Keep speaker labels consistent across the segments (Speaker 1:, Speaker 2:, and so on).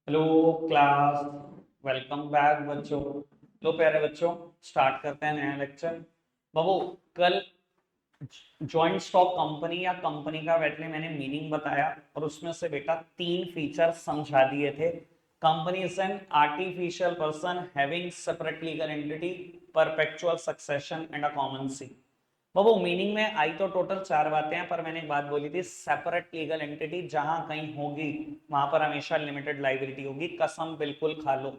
Speaker 1: Hello class. Welcome back बच्चों। लो प्यारे बच्चों, स्टार्ट करते हैं नया लेक्चर। बाबू, कल जॉइंट स्टॉक कंपनी या कंपनी का बैठने मैंने मीनिंग बताया और उसमें से बेटा तीन फीचर समझा दिए थे। Company is an artificial person having separate legal entity, perpetual succession and a common seal. बाबू, मीनिंग में आई तो टोटल चार बातें हैं, पर मैंने एक बात बोली थी, सेपरेट लीगल एंटिटी जहां कहीं होगी वहां पर हमेशा लिमिटेड लाइबिलिटी होगी। कसम बिल्कुल खा लो,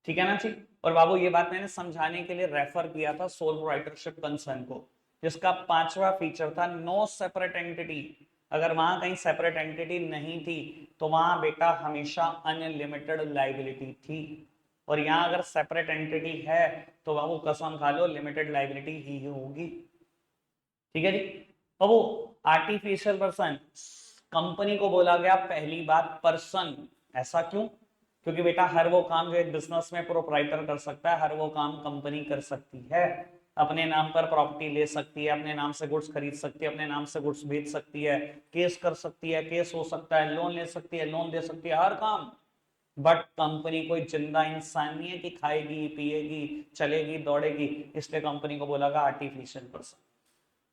Speaker 1: ठीक है ना जी। और बाबू, ये बात मैंने समझाने के लिए रेफर किया था सोल प्रोप्राइटरशिप कंसर्न को, जिसका पांचवा फीचर था नो सेपरेट एंटिटी। अगर वहां कहीं सेपरेट एंटिटी नहीं थी तो वहां बेटा हमेशा अनलिमिटेड लाइबिलिटी थी। और यहां अगर सेपरेट एंटिटी है तो बाबू कसम खा लो लिमिटेड लाइबिलिटी ही होगी। ठीक है जी। अब वो आर्टिफिशियल पर्सन, कंपनी को बोला गया पहली बात पर्सन। ऐसा क्यों? क्योंकि बेटा हर वो काम जो एक बिजनेस में प्रोप्राइटर कर सकता है, हर वो काम कंपनी कर सकती है। अपने नाम पर प्रॉपर्टी ले सकती है, अपने नाम से गुड्स खरीद सकती है, अपने नाम से गुड्स बेच सकती है, केस कर सकती है, केस हो सकता है, लोन ले सकती है, लोन दे सकती है, हर काम। बट कंपनी कोई जिंदा इंसान नहीं है कि खाएगी पिएगी चलेगी दौड़ेगी, इसलिए कंपनी को बोला गया आर्टिफिशियल पर्सन।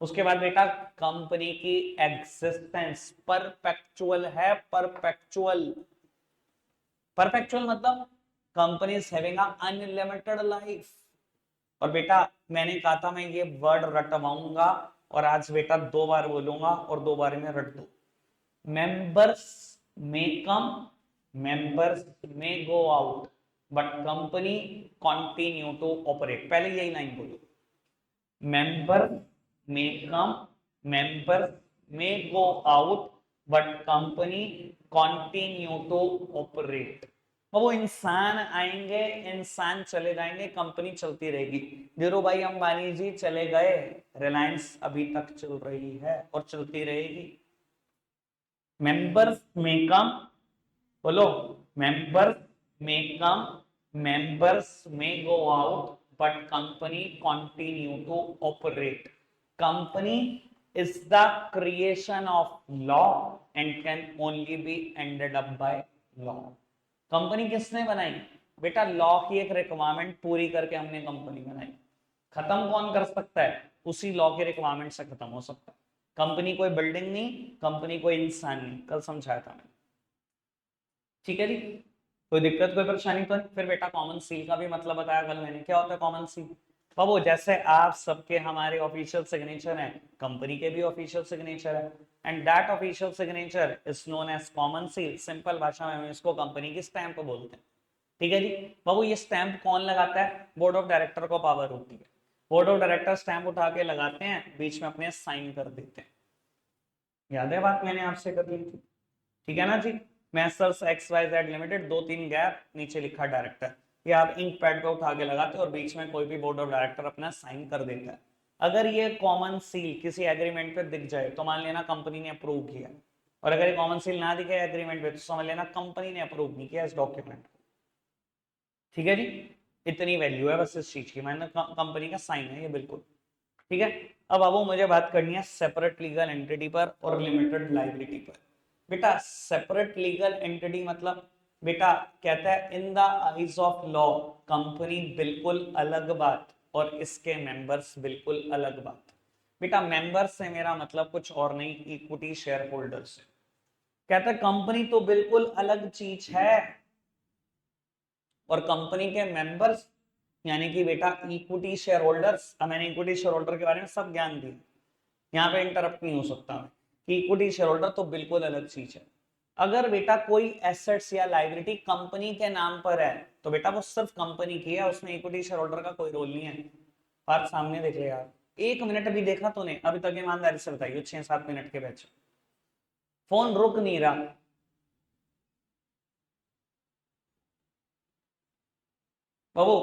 Speaker 1: उसके बाद बेटा कंपनी की एग्जिस्टेंस परपेचुअल है। परपेचुअल, परपेचुअल मतलब company is having unlimited life. और बेटा मैंने कहा था मैं ये वर्ड रटवाऊंगा, और आज बेटा दो बार बोलूंगा और दो बार में रट दो। मेंबर्स में come, members may go out, but company continue to operate. पहले यही लाइन बोलो, member may come, member may go out, but company continue to operate. वो इंसान आएंगे, इंसान चले जाएंगे, कंपनी चलती रहेगी। धीरू भाई अंबानी जी चले गए, रिलायंस अभी तक चल रही है और चलती रहेगी। मेंबर्स में कम, बोलो, मेंबर्स में come, members may go out, but company continue to operate. Company is the creation of law and can only be ended up by law. Company किसने बनाई? बेटा लॉ की एक रिक्वायरमेंट पूरी करके हमने कंपनी बनाई। खत्म कौन कर सकता है? उसी लॉ के रिक्वायरमेंट से खत्म हो सकता है। कंपनी कोई बिल्डिंग नहीं, कंपनी कोई इंसान नहीं, कल समझाया था मैंने। ठीक है जी। कोई दिक्कत कोई परेशानी तो नहीं? फिर बेटा कॉमन सील का भी मतलब बताया कल मैंने, क्या होता है कॉमन सील। बाबू जैसे आप सबके हमारे ऑफिशियल सिग्नेचर हैं, कंपनी के भी ऑफिशियल सिग्नेचर है, and that official signature is known as common seal. Simple भाषा में हम इसको कंपनी की स्टैंप बोलते हैं। ठीक है जी। बाबू ये स्टैंप कौन लगाता है? बोर्ड ऑफ डायरेक्टर को पावर होती है। बोर्ड ऑफ डायरेक्टर स्टैंप उठा के लगाते हैं, बीच में अपने साइन कर देते हैं। याद है बात मैंने आपसे कर ली थी? ठीक है ना जी। Messrs X Y Z limited, दो तीन गैप, नीचे लिखा डायरेक्टर। ये आप इंक पैड पे उठा के लगाते और बीच में कोई भी बोर्ड ऑफ डायरेक्टर अपना साइन कर देता है। अगर ये कॉमन सील किसी एग्रीमेंट पे दिख जाए तो मान लेना कंपनी ने अप्रूव किया, और अगर ये कॉमन सील ना दिखे एग्रीमेंट पे तो समझ लेना कंपनी ने अप्रूव नहीं किया इस डॉक्यूमेंट को। ठीक है जी। इतनी वैल्यू है बस इस चीज की, मैंने कंपनी का साइन है ये बिल्कुल। ठीक है। अब मुझे बात करनी है सेपरेट लीगल एंटिटी पर और लिमिटेड लाइबिलिटी पर। बेटा सेपरेट लीगल एंटिटी मतलब बेटा कहता है in the eyes of law company बिल्कुल अलग बात और इसके मेंबर्स बिल्कुल अलग बात। बेटा मेंबर्स से मेरा मतलब कुछ और नहीं, इक्विटी शेयर होल्डर से। कहता है कंपनी तो बिल्कुल अलग चीज है, और कंपनी के मेंबर्स यानी कि बेटा इक्विटी शेयर होल्डर्स। अब मैंने इक्विटी शेयर होल्डर के बारे में सब ज्ञान दिया, यहाँ पे इंटरप्ट नहीं हो सकता मैं, कि इक्विटी शेयर होल्डर तो बिल्कुल अलग चीज है। अगर बेटा कोई एसेट्स या लाइबिलिटी कंपनी के नाम पर है तो बेटा वो सिर्फ कंपनी की है, उसमें इक्विटी शेयर होल्डर का कोई रोल नहीं है। बात सामने देख ले यार, एक मिनट भी देखा तूने अभी तक? ईमानदारी से बताइए, 6-7 मिनट के बैच फोन रुक नहीं रहा। बाबू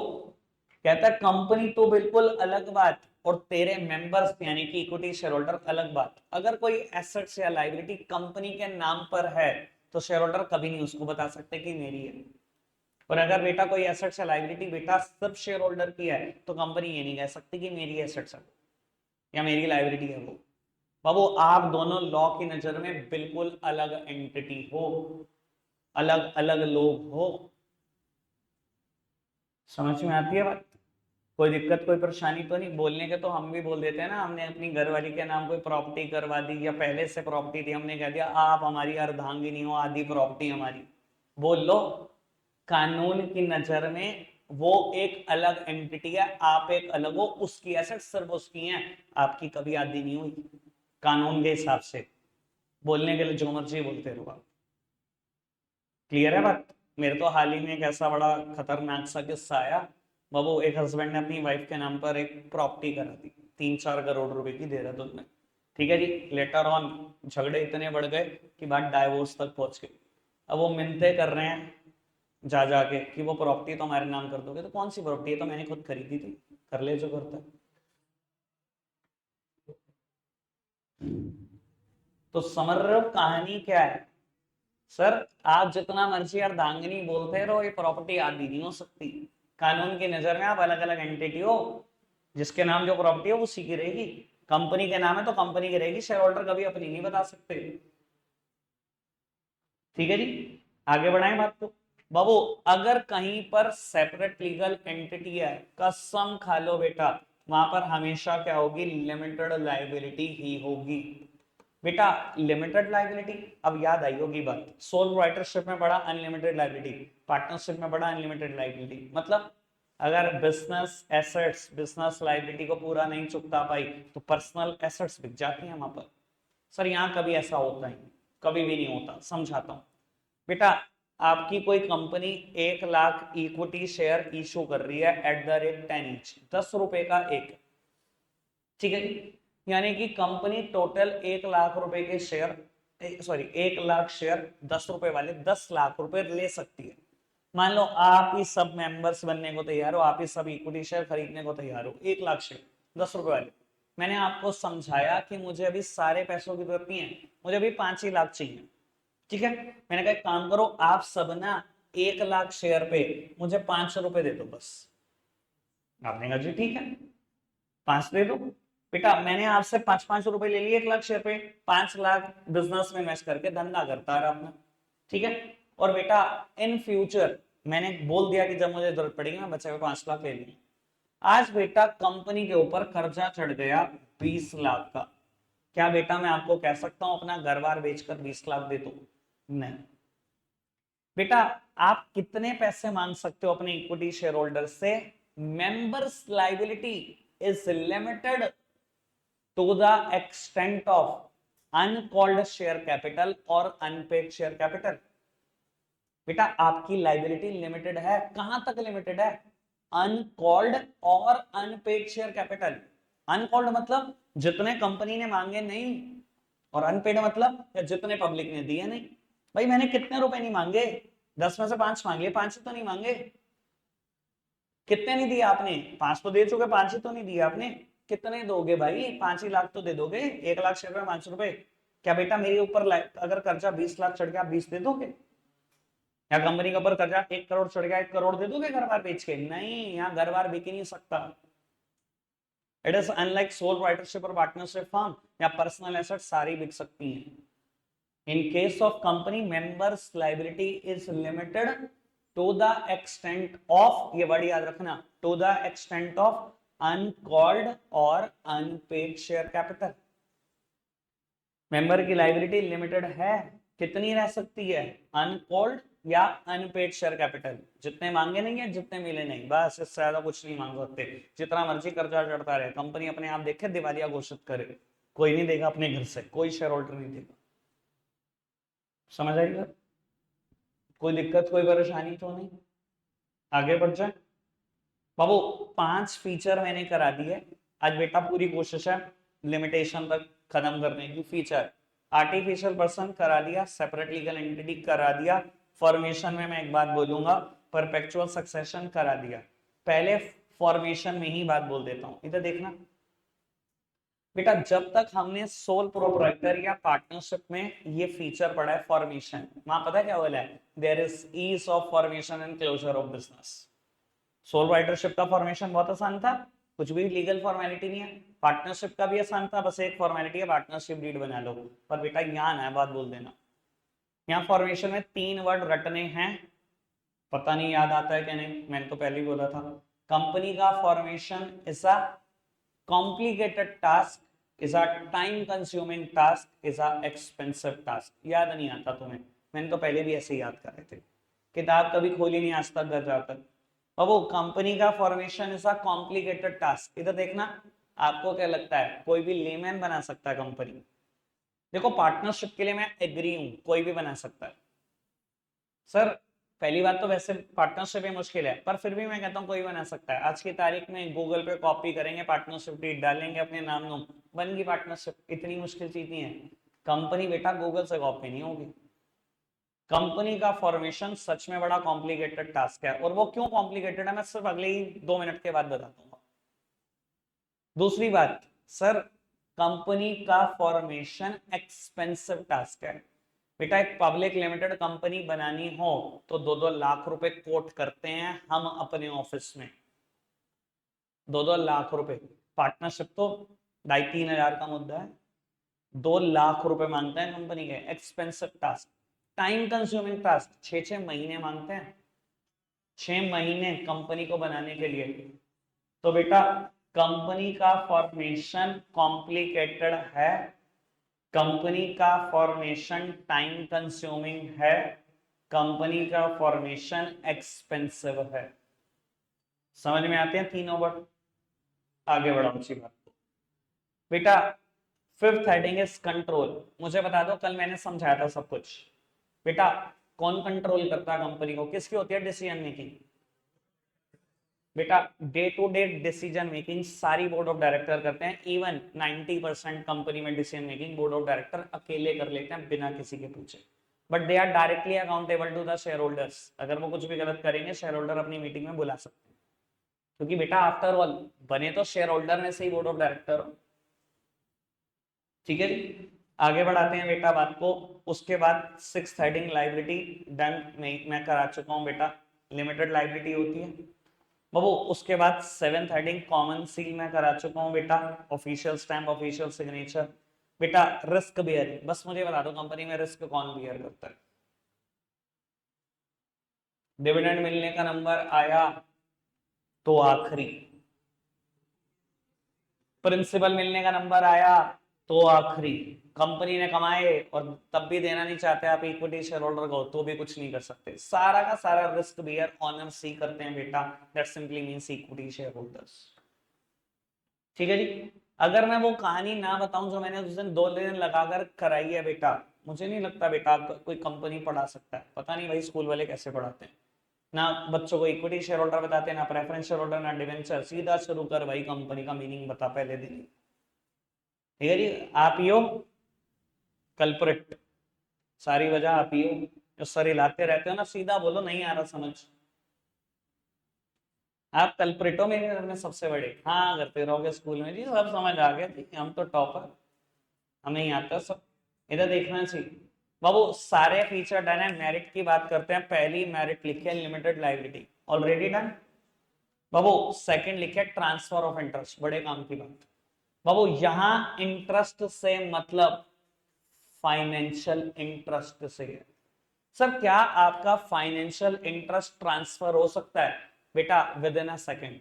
Speaker 1: कहता है कंपनी तो बिल्कुल अलग बात और तेरे मेंबर्स यानी कि इक्विटी शेयर होल्डर अलग बात। अगर कोई एसेट्स या लाइबिलिटी कंपनी के नाम पर है तो शेयर होल्डर कभी नहीं उसको बता सकते कि मेरी है। और अगर बेटा कोई एसेट्स या लाइबिलिटी बेटा सब शेयर होल्डर की है तो कंपनी ये नहीं कह सकती कि मेरी एसेट्स है या मेरी लाइबिलिटी है वो। बाबू आप दोनों लॉ की नजर में बिल्कुल अलग एंटिटी हो। अलग अलग लोग हो। समझ में आती है बात? कोई दिक्कत कोई परेशानी तो नहीं? बोलने के तो हम भी बोल देते हैं ना, हमने अपनी घरवाली के नाम कोई प्रॉपर्टी करवा दी या पहले से प्रॉपर्टी थी, हमने कह दिया आप हमारी अर्धांगिनी हो, आधी प्रॉपर्टी हमारी। बोल लो, कानून की नजर में वो एक अलग एंटिटी है, आप एक अलग हो, उसकी एसेट सिर्फ उसकी हैं, आपकी कभी आधी नहीं हुई कानून के हिसाब से। बोलने के लिए जो मर्जी बोलते रहो आप। क्लियर है बात? मेरे तो हाल ही में एक ऐसा बड़ा खतरनाक सा किस्सा आया बाबू। एक हस्बैंड ने अपनी वाइफ के नाम पर एक प्रॉपर्टी करा दी, 3-4 करोड़ रुपए की देहरादून में। ठीक है जी। लेटर ऑन झगड़े इतने बढ़ गए कि बात डाइवोर्स तक पहुंच गई। अब वो मिन्नतें कर रहे हैं जा जाके कि वो प्रॉपर्टी तो हमारे नाम कर दोगे। तो कौन सी प्रॉपर्टी है? तो मैंने खुद खरीदी थी, कर ले जो करता है। तो समझ रहे हो कहानी क्या है? सर आप जितना मर्जी अर्धांगिनी बोलते रहो, ये प्रॉपर्टी आधी नहीं हो सकती। कानून की नजर में आप अलग अलग एंटिटी हो, जिसके नाम जो प्रॉपर्टी हो वो उसी की रहेगी। कंपनी के नाम है तो कंपनी की रहेगी, शेयर होल्डर कभी अपनी नहीं बता सकते। ठीक है जी। आगे बढ़ाएं बात को। बाबू अगर कहीं पर सेपरेट लीगल एंटिटी है, कसम खा लो बेटा, वहां पर हमेशा क्या होगी? लिमिटेड लाइबिलिटी ही होगी बेटा। लिमिटेड लाइबिलिटी, अब याद आई होगी बात, सोल प्रोप्राइटरशिप में बड़ा अनलिमिटेड लाइबिलिटी, पार्टनरशिप में बड़ा अनलिमिटेड लाइबिलिटी। मतलब अगर बिजनेस एसेट्स बिजनेस लाइबिलिटी को पूरा नहीं चुकता पाई तो पर्सनल एसेट्स बिक जाती हैं वहां पर। सर यहाँ कभी ऐसा होता ही कभी भी नहीं होता, समझाता हूं बेटा। आपकी कोई company 1 lakh equity share issue कर रही है एट द रेट 10 ईच, 10 रुपए का एक। ठीक है, यानी कि कंपनी टोटल 1 लाख रुपए के शेयर, सॉरी 1 लाख शेयर 10 रुपए वाले 10 लाख रुपए ले सकती है। मान लो आप ही सब मेंबर्स बनने को तैयार हो, आप ही सब इक्विटी शेयर खरीदने को तैयार हो, 1 लाख शेयर 10 रुपए वाले। मैंने आपको समझाया कि मुझे अभी सारे पैसों की जरूरत नहीं है, मुझे अभी 5 ही लाख चाहिए। ठीक है, मैंने कहा एक काम करो, आप सब ना 1 लाख शेयर पे मुझे 5 रुपए दे दो बस। आपने कहा जी ठीक है, 5 दे दो। बेटा मैंने आपसे 5-5 रुपए ले लिए 1 लाख शेयर पे, 5 लाख बिजनेस में इन्वेस्ट करके धंधा करता रहा अपना। ठीक है, और बेटा इन फ्यूचर मैंने बोल दिया कि जब मुझे जरूरत पड़ेगी मैं बचे हुए 5 लाख ले लूंगा। आज बेटा कंपनी के ऊपर कर्जा चढ़ गया 20 लाख का, क्या बेटा मैं आपको कह सकता हूं अपना घर बार बेचकर 20 लाख दे दो? नहीं बेटा। आप कितने पैसे मांग सकते हो अपने इक्विटी शेयर होल्डर से? Members liability is limited to the extent of uncalled share capital और अनपेड शेयर कैपिटल। बेटा आपकी लाइबिलिटी लिमिटेड है, कहां तक लिमिटेड है? अनकॉल्ड और अनपेड शेयर कैपिटल। अनकॉल्ड मतलब जितने कंपनी ने मांगे नहीं, और अनपेड मतलब जितने पब्लिक ने दिए नहीं। भाई मैंने कितने रुपए नहीं मांगे, 10 में से 5 मांगे, 5 ही तो नहीं मांगे। कितने नहीं दिए आपने? 5 तो दे चुके, 5 ही तो नहीं दिए आपने। कितने दोगे भाई? 5 ही लाख तो दे दोगे, 1 लाख शेयर में 5 रुपए। क्या बेटा मेरे ऊपर अगर कर्जा 20 लाख चढ़ गया 20 दे दोगे? या कंपनी के ऊपर कर्जा 1 करोड़ चढ़ गया 1 करोड़ दे दोगे घर बार बेच के? नहीं, यहाँ घर बार बिक ही नहीं सकता। इट इज अनलाइक सोल राइटरशिप और पार्टनरशिप फर्म, या पर्सनल एसेट सारी बिक सकती हैं। In case of company, members liability is limited to the extent of, ये वर्ड याद रखना, to the extent of uncalled और unpaid share capital। मेंबर की लाइबिलिटी लिमिटेड है, कितनी रह सकती है? अनकॉल्ड या अनपेड शेयर कैपिटल। जितने मांगे नहीं है, जितने मिले नहीं, बस इससे ज्यादा कुछ नहीं मांग सकते। जितना मर्जी कर्जा चढ़ता रहे, कंपनी अपने आप देखे दिवालिया घोषित करे, कोई नहीं देगा अपने घर से, कोई शेयर होल्डर नहीं देगा। समझ आएगा? कोई दिक्कत कोई परेशानी तो नहीं? आगे बढ़ जाए बाबू। 5 फीचर मैंने करा दिए आज बेटा, पूरी कोशिश है लिमिटेशन तक खत्म करने की। फीचर आर्टिफिशियल पर्सन करा दिया, सेपरेट लीगल एंटिटी करा दिया, फॉर्मेशन में मैं एक बात बोलूंगा, परपेचुअल सक्सेशन करा दिया। पहले फॉर्मेशन में ही बात बोल देता हूं, इधर देखना बेटा। जब तक हमने सोल प्रोप्राइटर या पार्टनरशिप में ये फीचर पढ़ा है फॉर्मेशन, वहां पता क्या बोला है? There is ease of formation and closure of business. Sole proprietorship का फॉर्मेशन बहुत आसान था, कुछ भी लीगल फॉर्मेलिटी नहीं है। पार्टनरशिप का भी आसान था, बस एक फॉर्मेलिटी है, पार्टनरशिप डीड बना लो। पर बेटा यहाँ ना बात बोल देना, यहाँ फॉर्मेशन में 3 वर्ड रटने हैं, पता नहीं याद आता है कि नहीं, मैंने तो पहले ही बोला था। कंपनी का formation is a complicated task, is a time consuming task, is a expensive task. याद नहीं आता तुम्हें, मैंने तो पहले भी ऐसे ही याद करे थे, किताब कभी खोली नहीं आज तक घर जाकर। और वो कंपनी का formation is a complicated task, इधर देखना। आपको क्या लगता है कोई भी लेमैन बना सकता है कंपनी? देखो पार्टनरशिप के लिए मैं एग्री हूं, कोई भी बना सकता है सर। पहली बात तो वैसे पार्टनरशिप ही मुश्किल है, पर फिर भी मैं कहता हूँ कोई बना सकता है। आज की तारीख में गूगल पे कॉपी करेंगे पार्टनरशिप डीड डालेंगे अपने नाम नो, बन गई पार्टनरशिप। इतनी मुश्किल चीज नहीं है। कंपनी बेटा गूगल से कॉपी नहीं होगी। कंपनी का फॉर्मेशन सच में बड़ा कॉम्प्लिकेटेड टास्क है, और वो क्यों कॉम्प्लिकेटेड है मैं सिर्फ अगले ही 2 मिनट के बाद बता दूंगा। दूसरी बात सर, कंपनी का फॉर्मेशन एक्सपेंसिव टास्क है। बेटा एक पब्लिक लिमिटेड कंपनी बनानी हो तो 2-2 लाख रुपए कोट करते हैं हम अपने ऑफिस में, 2-2 लाख रुपए। पार्टनरशिप तो 2,500-3,000 का मुद्दा है, 2 लाख रुपए मांगते हैं कंपनी के। Expensive task, time consuming task, 6-6 महीने मांगते हैं, 6 महीने कंपनी को बनाने के लिए। तो बेटा कंपनी का फॉर्मेशन कॉम्प्लिकेटेड है, कंपनी का फॉर्मेशन टाइम कंज्यूमिंग है, कंपनी का फॉर्मेशन एक्सपेंसिव है। समझ में आते हैं तीनों वर्ड? आगे बढ़ाओ उसी बात को। बेटा फिफ्थ हेडिंग इज कंट्रोल। मुझे बता दो, कल मैंने समझाया था सब कुछ। बेटा कौन कंट्रोल करता है कंपनी को, किसकी होती है डिसीजन मेकिंग? बेटा day to day decision making सारी बोर्ड ऑफ डायरेक्टर करते हैं। इवन 90% कंपनी में decision making board of director अकेले कर लेते हैं बिना किसी के पूछे। But they are directly accountable to the share holders. अगर वो कुछ भी गलत करेंगे शेयर होल्डर अपनी मीटिंग में बुला सकते हैं, क्योंकि बेटा आफ्टर ऑल बने तो शेयर होल्डर में से ही बोर्ड ऑफ डायरेक्टर हो। ठीक है जी, आगे बढ़ाते हैं बेटा बात को। उसके बाद सिक्स हेडिंग लाइबिलिटी डन, मैं करा चुका हूं बेटा, लिमिटेड लाइबिलिटी होती है बाबू। उसके बाद सेवेंथ हेडिंग कॉमन सील मैं करा चुका हूं बेटा, ऑफिशियल स्टैम्प, ऑफिशियल सिग्नेचर। बेटा रिस्क बियरिंग, बस मुझे बता दो कंपनी में रिस्क कौन बियर करता है? डिविडेंड मिलने का नंबर आया तो आखिरी, प्रिंसिपल मिलने का नंबर आया तो आखिरी, कंपनी ने कमाए और तब भी देना नहीं चाहते आप इक्विटी शेयर होल्डर को, तो भी कुछ नहीं कर सकते। सारा का सारा रिस्क बियर ऑनर सी करते हैं बेटा, that simply means equity share holders. ठीक है जी। अगर मैं वो कहानी ना बताऊं जो मैंने उस दिन 2 दिन लगाकर कराई है बेटा, मुझे नहीं लगता बेटा कोई कंपनी पढ़ा सकता है। पता नहीं भाई स्कूल वाले कैसे पढ़ाते हैं। ना बच्चों को इक्विटी शेयर होल्डर बताते हैं, ना प्रेफरेंस शेयर होल्डर, ना डिवेंचर। सीधा शुरू कर भाई, कंपनी का मीनिंग बता पहले दिन। ठीक है जी। आप ही हो कल्प्रिट, सारी वजह आप ही हो, जो सर हिलाते रहते हो ना। सीधा बोलो, नहीं आ रहा समझ। आप कल्प्रिट हो मेरे घर में सबसे बड़े। हाँ करते रहोगे स्कूल में जी, सब समझ आ गया जी, हम तो टॉपर, हमें ही आता सब। इधर देखना चाहिए बाबू, सारे फीचर डन है। मेरिट की बात करते हैं। पहली मेरिट लिखी है लिमिटेड लाइबिलिटी, ऑलरेडी डन बाबू। सेकंड लिखे है ट्रांसफर ऑफ इंटरेस्ट, बड़े काम की बात बाबू। यहां इंटरेस्ट से मतलब फाइनेंशियल इंटरेस्ट से है। सर क्या आपका फाइनेंशियल इंटरेस्ट ट्रांसफर हो सकता है? बेटा विद इन अ सेकेंड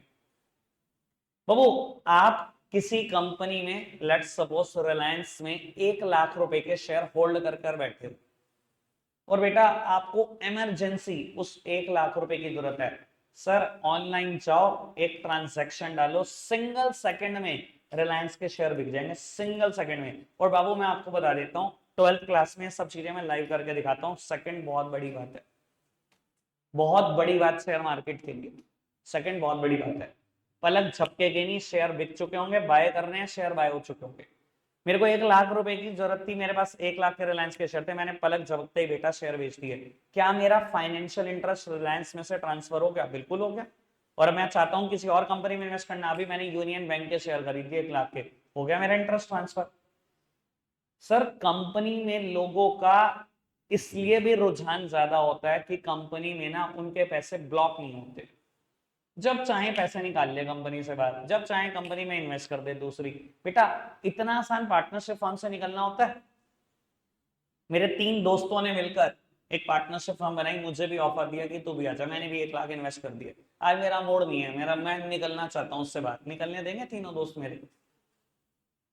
Speaker 1: बाबू। आप किसी कंपनी में लेट्स सपोज रिलायंस में 1 लाख रुपए के शेयर होल्ड कर बैठे हो, और बेटा आपको इमरजेंसी उस 1 लाख रुपए की जरूरत है। सर ऑनलाइन जाओ, एक ट्रांजैक्शन डालो, सिंगल सेकंड में रिलायंस के शेयर बिक जाएंगे, सिंगल सेकंड में। और बाबू मैं आपको बता देता हूं, 12th क्लास में सब चीजें मैं लाइव करके दिखाता हूं। सेकंड बहुत बड़ी बात है, बहुत बड़ी बात शेयर मार्केट के लिए। सेकंड बहुत बड़ी बात है। पलक झपकेगी नहीं, शेयर बिक चुके होंगे, बाय करने हैं शेयर, बाय हो चुके होंगे। मेरे को 1 लाख रुपए की जरूरत थी, मेरे पास 1 लाख के रिलायंस के शेयर थे, मैंने पलक झपकते ही बेटा शेयर बेच दिए। क्या मेरा फाइनेंशियल इंटरेस्ट रिलायंस में से ट्रांसफर हो गया? बिल्कुल हो गया। और मैं चाहता हूं किसी और कंपनी में इन्वेस्ट करना, अभी मैंने यूनियन बैंक के शेयर खरीद दिए 1 लाख के, हो गया मेरा इंटरेस्ट ट्रांसफर। सर कंपनी में लोगों का इसलिए भी रुझान ज्यादा होता है कि कंपनी में ना उनके पैसे ब्लॉक नहीं होते। जब चाहे पैसे निकाल ले कंपनी से बाहर, जब चाहे कंपनी में इन्वेस्ट कर दे दूसरी। बेटा इतना आसान पार्टनरशिप फर्म से निकलना होता है? मेरे 3 दोस्तों ने मिलकर एक पार्टनरशिप फर्म बनाई, मुझे भी ऑफर दिया कि तू भी आ जा, मैंने भी 1 लाख इन्वेस्ट कर दिया। आज मेरा मूड नहीं है, मेरा मैं निकलना चाहता हूँ उससे बाहर, निकलने देंगे तीनों दोस्त मेरे?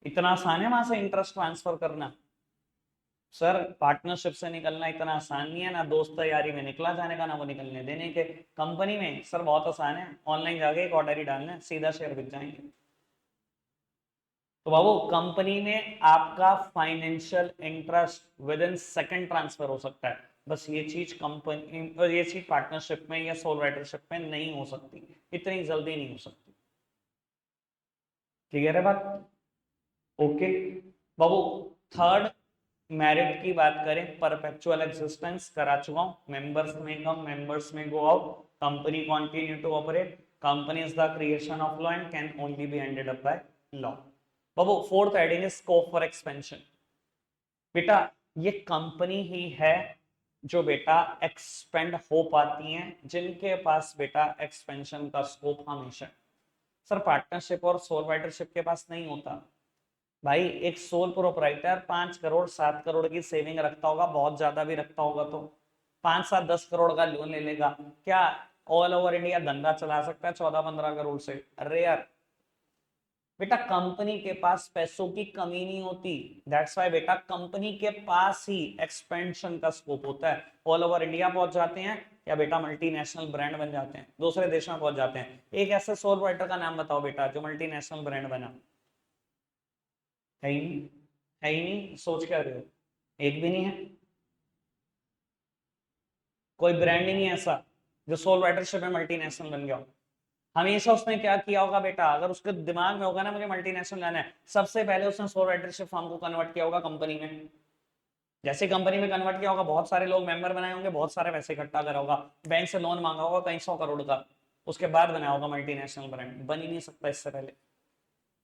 Speaker 1: इतना आसान है वहां से इंटरेस्ट ट्रांसफर करना? सर पार्टनरशिप से निकलना इतना आसान नहीं है, ना दोस्त यारी में निकला जाने का, ना वो निकलने देने के। कंपनी में सर बहुत आसान है, ऑनलाइन जाके एक ऑर्डर ही डालना है, सीधा शेयर बिक जाएंगे। तो बाबू कंपनी में आपका financial interest with in second transfer हो सकता है, बस ये चीज कंपनी और ये चीज पार्टनरशिप में या सोल राइटरशिप में नहीं हो सकती, इतनी जल्दी नहीं हो सकती। क्लियर है बात? ओके बाबू। थर्ड, मेरिट की बात करें, परपेचुअल एग्जिस्टेंस करा चुका हूं, मेंबर्स में come, members may go out, company continue to operate, company is the creation of law and can only be ended up by law. बाबू fourth heading is scope for expansion. बेटा ये company ही है जो बेटा expand हो पाती हैं, जिनके पास बेटा एक्सपेंशन का स्कोप हमेशा। सर पार्टनरशिप और सोल राइटरशिप के पास नहीं होता भाई। एक सोल प्रोपराइटर 5 करोड़ 7 करोड़ की सेविंग रखता होगा, बहुत ज्यादा भी रखता होगा तो 5 7 10 करोड़ का लोन ले लेगा, क्या ऑल ओवर इंडिया धंधा चला सकता है 14 15 करोड़ से? अरे यार बेटा कंपनी के पास पैसों की कमी नहीं होती, दैट्स वाई बेटा कंपनी के पास ही एक्सपेंशन का स्कोप होता है। ऑल ओवर इंडिया पहुंच जाते हैं या बेटा मल्टीनेशनल ब्रांड बन जाते हैं, दूसरे देशों में पहुंच जाते हैं। एक ऐसे सोल राइटर का नाम बताओ बेटा जो मल्टीनेशनल ब्रांड बना। है ही नहीं, है ही नहीं, सोच क्या रहे हो? एक भी नहीं है, कोई ब्रांड ही नहीं है ऐसा जो सोल राइटरशिप में मल्टीनेशनल बन गया हो। हमेशा उसने क्या किया होगा बेटा, अगर उसके दिमाग में होगा ना मुझे मल्टीनेशनल लाना है, सबसे पहले उसने सोल राइटरशिप फर्म को कन्वर्ट किया होगा कंपनी में। जैसे कंपनी में कन्वर्ट किया होगा, बहुत सारे लोग मेंबर बनाए होंगे, बहुत सारे पैसे इकट्ठा करा होगा, बैंक से लोन मांगा होगा कई 100 करोड़ का, उसके बाद बनाया होगा मल्टीनेशनल ब्रांड। बन ही नहीं सकता इससे पहले।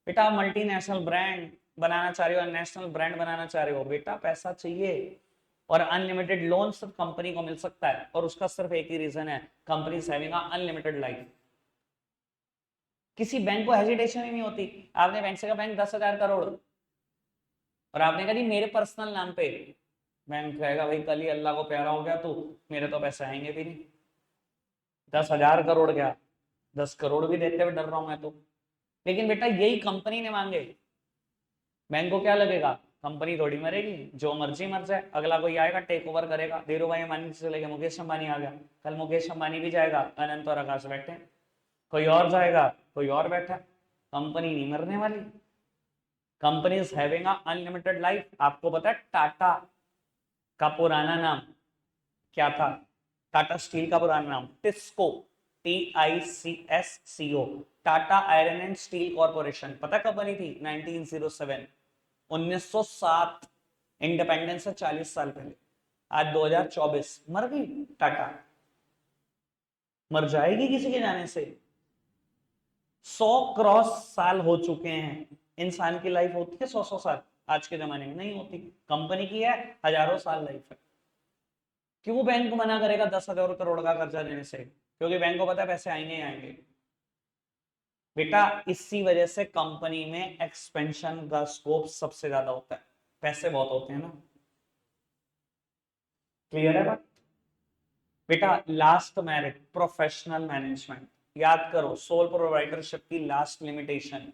Speaker 1: बेटा मल्टीनेशनल ब्रांड बनाना चाह रहे हो, नेशनल ब्रांड बनाना चाह रहे हो, बेटा पैसा चाहिए, और अनलिमिटेड लोन सिर्फ कंपनी को मिल सकता है, और उसका सिर्फ एक ही रीजन है, कंपनी हैविंग अनलिमिटेड लाइफ। किसी बैंक को हेजिटेशन ही नहीं होती, आपने बैंक से कहा बैंक 10,000 करोड़, और आपने कहा जी मेरे पर्सनल नाम पे, बैंक कहेगा भाई कल ही अल्लाह को प्यारा हो गया तो मेरे तो पैसे आएंगे भी नहीं। 10,000 करोड़ क्या, 10 करोड़ भी देते हुए डर रहा हूं मैं तो। लेकिन बेटा यही कंपनी ने मांगे, बैंक को क्या लगेगा, कंपनी थोड़ी मरेगी, जो मर्जी मर जाए, अगला कोई आएगा टेक ओवर करेगा। धीरू भाई अंबानी से लेके मुकेश अंबानी आ गया, कल मुकेश अंबानी भी जाएगा, अनंत और आकाश बैठे, कोई और जाएगा, कोई और बैठा, कंपनी नहीं मरने वाली। Company is having unlimited life. आपको पता है टाटा का पुराना नाम क्या था? टाटा स्टील का पुराना नाम TISCO, TICSCO, Tata iron and steel corporation. पता कब बनी थी? 1907, 1907। इंडिपेंडेंस से 40 साल पहले। आज 2024, मर गई टाटा? मर जाएगी किसी के जाने से? 100 क्रॉस साल हो चुके हैं। इंसान की लाइफ होती है 100 100 साल? आज के जमाने में नहीं होती। कंपनी की है हजारों साल लाइफ है। क्यों बैंक मना करेगा 10,000 करोड़ का कर्जा लेने से? क्योंकि बैंक को पता है पैसे आएंगे ही आएंगे। बेटा इसी वजह से कंपनी में एक्सपेंशन का स्कोप सबसे ज्यादा होता है, पैसे बहुत होते हैं ना। क्लियर है बात? बेटा लास्ट मेरिट प्रोफेशनल मैनेजमेंट। याद करो सोल प्रोवाइडरशिप की last limitation,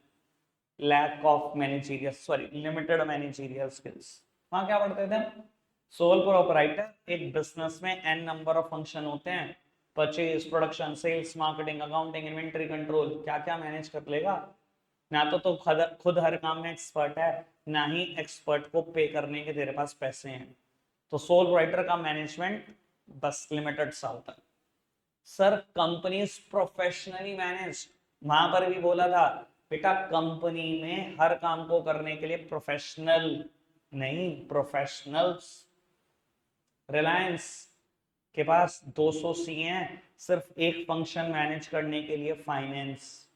Speaker 1: lack of managerial sorry limited managerial skills. वहां क्या पढ़ते थे हम? सोल प्रोपराइटर एक बिजनेस में एन नंबर ऑफ फंक्शन होते हैं, purchase, production, sales, marketing, accounting, inventory control, क्या क्या मैनेज कर लेगा? ना तो खुद हर काम में एक्सपर्ट है, ना ही एक्सपर्ट को पे करने के तेरे पास पैसे हैं। तो सोल राइटर का मैनेजमेंट बस लिमिटेड सा होता है। सर कंपनी प्रोफेशनली मैनेज, वहां पर भी बोला था बेटा कंपनी में हर काम को करने के लिए प्रोफेशनल नहीं, प्रोफेशनल्स। रिलायंस के पास 200 सी हैं सिर्फ एक फंक्शन मैनेज करने के लिए, फाइनेंस।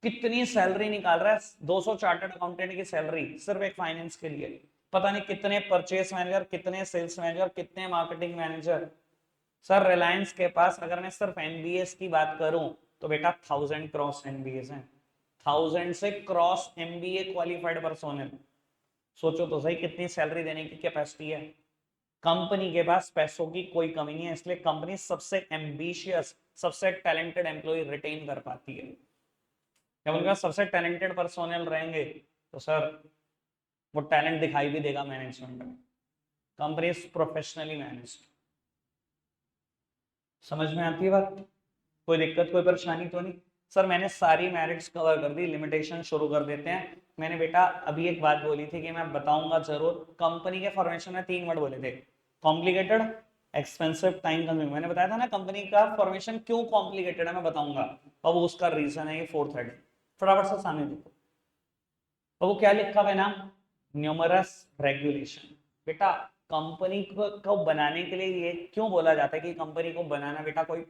Speaker 1: कितनी सैलरी निकाल रहा है? 200 चार्टर्ड अकाउंटेंट की सैलरी सिर्फ एक फाइनेंस के लिए। पता नहीं कितने परचेस मैनेजर, कितने सेल्स मैनेजर, कितने मार्केटिंग मैनेजर। सर रिलायंस के पास अगर मैं सिर्फ एमबीएस की बात करूं तो बेटा 1000 क्रॉस एमबीएस हैं, 1000 से क्रॉस एमबीए क्वालिफाइड पर्सोनल। सोचो तो सही कितनी सैलरी देने की कैपेसिटी है। कंपनी के पास पैसों की कोई कमी नहीं है, इसलिए कंपनी सबसे एम्बिशियस, सबसे टैलेंटेड एम्प्लॉय रिटेन कर पाती है। जब उनके पास सबसे टैलेंटेड पर्सोनल रहेंगे तो सर वो टैलेंट दिखाई भी देगा मैनेजमेंट में। Company is professionally managed. समझ में आती है बात? कोई दिक्कत कोई परेशानी तो नहीं? सर मैंने सारी मेरिट्स कवर कर दी, लिमिटेशन शुरू कर देते हैं। मैंने बेटा अभी एक बात बोली थी कि मैं बताऊंगा जरूर। कंपनी के फॉर्मेशन में 3 वर्ड बोले थे, कॉम्प्लिकेटेड, एक्सपेंसिव, टाइम कंज्यूमिंग। मैंने बताया था ना कंपनी का फॉर्मेशन क्यों कॉम्प्लिकेटेड है, मैं बताऊंगा। अब उसका रीजन है ये 4th हेड। फटाफट से सामने देखो, तो वो क्या लिखा हुआ है ना, न्यूमरस रेगुलेशन। बेटा कंपनी को बनाने के लिए ये क्यों बोला जाता है कि कंपनी को बनाना बेटा कोई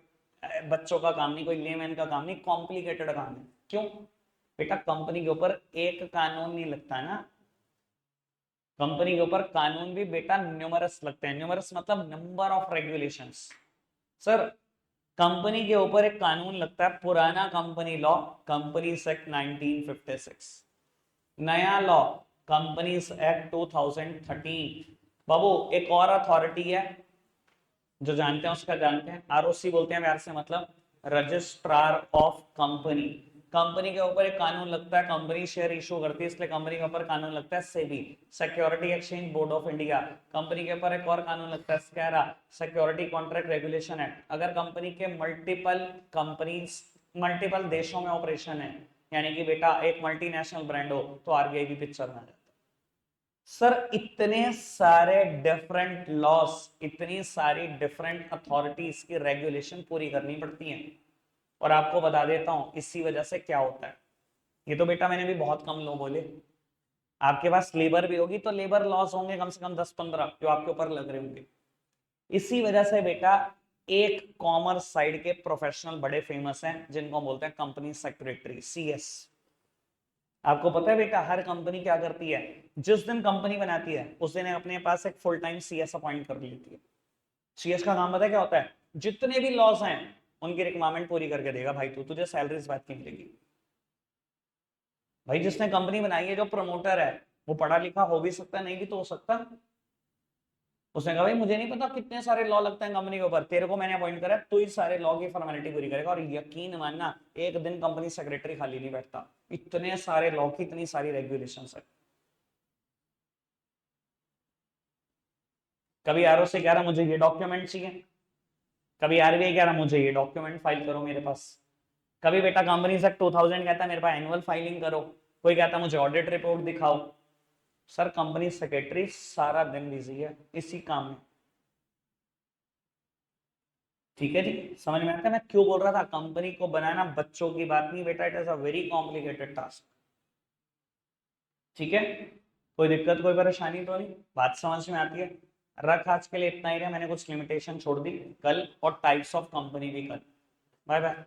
Speaker 1: बच्चों का काम नहीं, कोई लेमैन का काम नहीं, कॉम्प्लिकेटेड काम है। क्यों? बेटा कंपनी के ऊपर एक कानून नहीं लगता ना, कंपनी के ऊपर कानून भी बेटा न्यूमरस लगते हैं। न्यूमरस मतलब number of regulations. Sir company के ऊपर एक कानून लगता है, पुराना कंपनी लॉ, कंपनीज एक्ट 1956। नया लॉ, कंपनीज एक्ट 2013। बाबू एक और अथॉरिटी है, जो जानते हैं उसका जानते हैं, आरओसी बोलते हैं प्यार से, मतलब रजिस्ट्रार ऑफ कंपनी। कंपनी के ऊपर एक कानून लगता है, कंपनी शेयर इशू करती है इसलिए कंपनी के ऊपर कानून लगता है SEBI, security exchange board of India. Company के ऊपर एक और कानून लगता है स्कैरा, सिक्योरिटी कॉन्ट्रैक्ट रेगुलेशन एक्ट। अगर कंपनी के कंपनीज मल्टीपल देशों में ऑपरेशन है, यानी कि बेटा एक मल्टीनेशनल ब्रांड हो, तो आरबीआई भी पिक्चर में आ जाता है। सर इतने सारे डिफरेंट लॉस, इतनी सारी डिफरेंट अथॉरिटीज की रेगुलेशन पूरी करनी पड़ती है। और आपको बता देता हूं इसी वजह से क्या होता है। ये तो बेटा मैंने भी बहुत कम लोग बोले, आपके पास लेबर भी होगी तो लेबर लॉस होंगे कम से कम 10-15 जो आपके ऊपर लग रहे होंगे। इसी वजह से बेटा एक कॉमर्स साइड के प्रोफेशनल बड़े फेमस हैं जिनको बोलते हैं कंपनी सेक्रेटरी, सीएस। आपको पता है बेटा हर कंपनी क्या करती है, जिस दिन कंपनी बनाती है उस दिन अपने पास एक फुल टाइम सीएस अपॉइंट कर लेती है। सीएस का काम पता है क्या होता है? जितने भी लॉस हैं उनकी रिक्वायरमेंट पूरी करके देगा। भाई तू तुझे सैलरी इस बात की मिलेगी। भाई जिसने कंपनी बनाई है, जो प्रमोटर है, वो पढ़ा लिखा हो भी सकता है, नहीं भी तो हो सकता। उसने कहा भाई मुझे नहीं पता कितने सारे लॉ लगते हैं कंपनी के ऊपर, तेरे को मैंने अपॉइंट करा, तू ही सारे लॉ की फॉर्मेलिटी पूरी करेगा। और यकीन मानना एक दिन कंपनी सेक्रेटरी खाली नहीं बैठता, इतने सारे लॉ की इतनी सारी रेगुलेशंस है। कभी आरओ से कह रहा मुझे ये डॉक्यूमेंट चाहिए, कभी आरबीआई कह रहा मुझे ये डॉक्यूमेंट फाइल करो मेरे पास, कभी बेटा कंपनी से 2000 कहता है मेरे पास एनुअल फाइलिंग करो, कोई कहता है मुझे ऑडिट रिपोर्ट दिखाओ। सर कंपनी सेक्रेटरी सारा दिन बिजी है इसी काम में। ठीक है जी, समझ में आता है मैं क्यों बोल रहा था कंपनी को बनाना बच्चों की बात नहीं बेटा, it is a very complicated task. ठीक है, कोई दिक्कत कोई परेशानी तो नहीं, बात समझ में आती है? रख आज के लिए इतना ही रहा, मैंने कुछ लिमिटेशन छोड़ दी कल, और टाइप्स ऑफ कंपनी भी कल। Bye bye.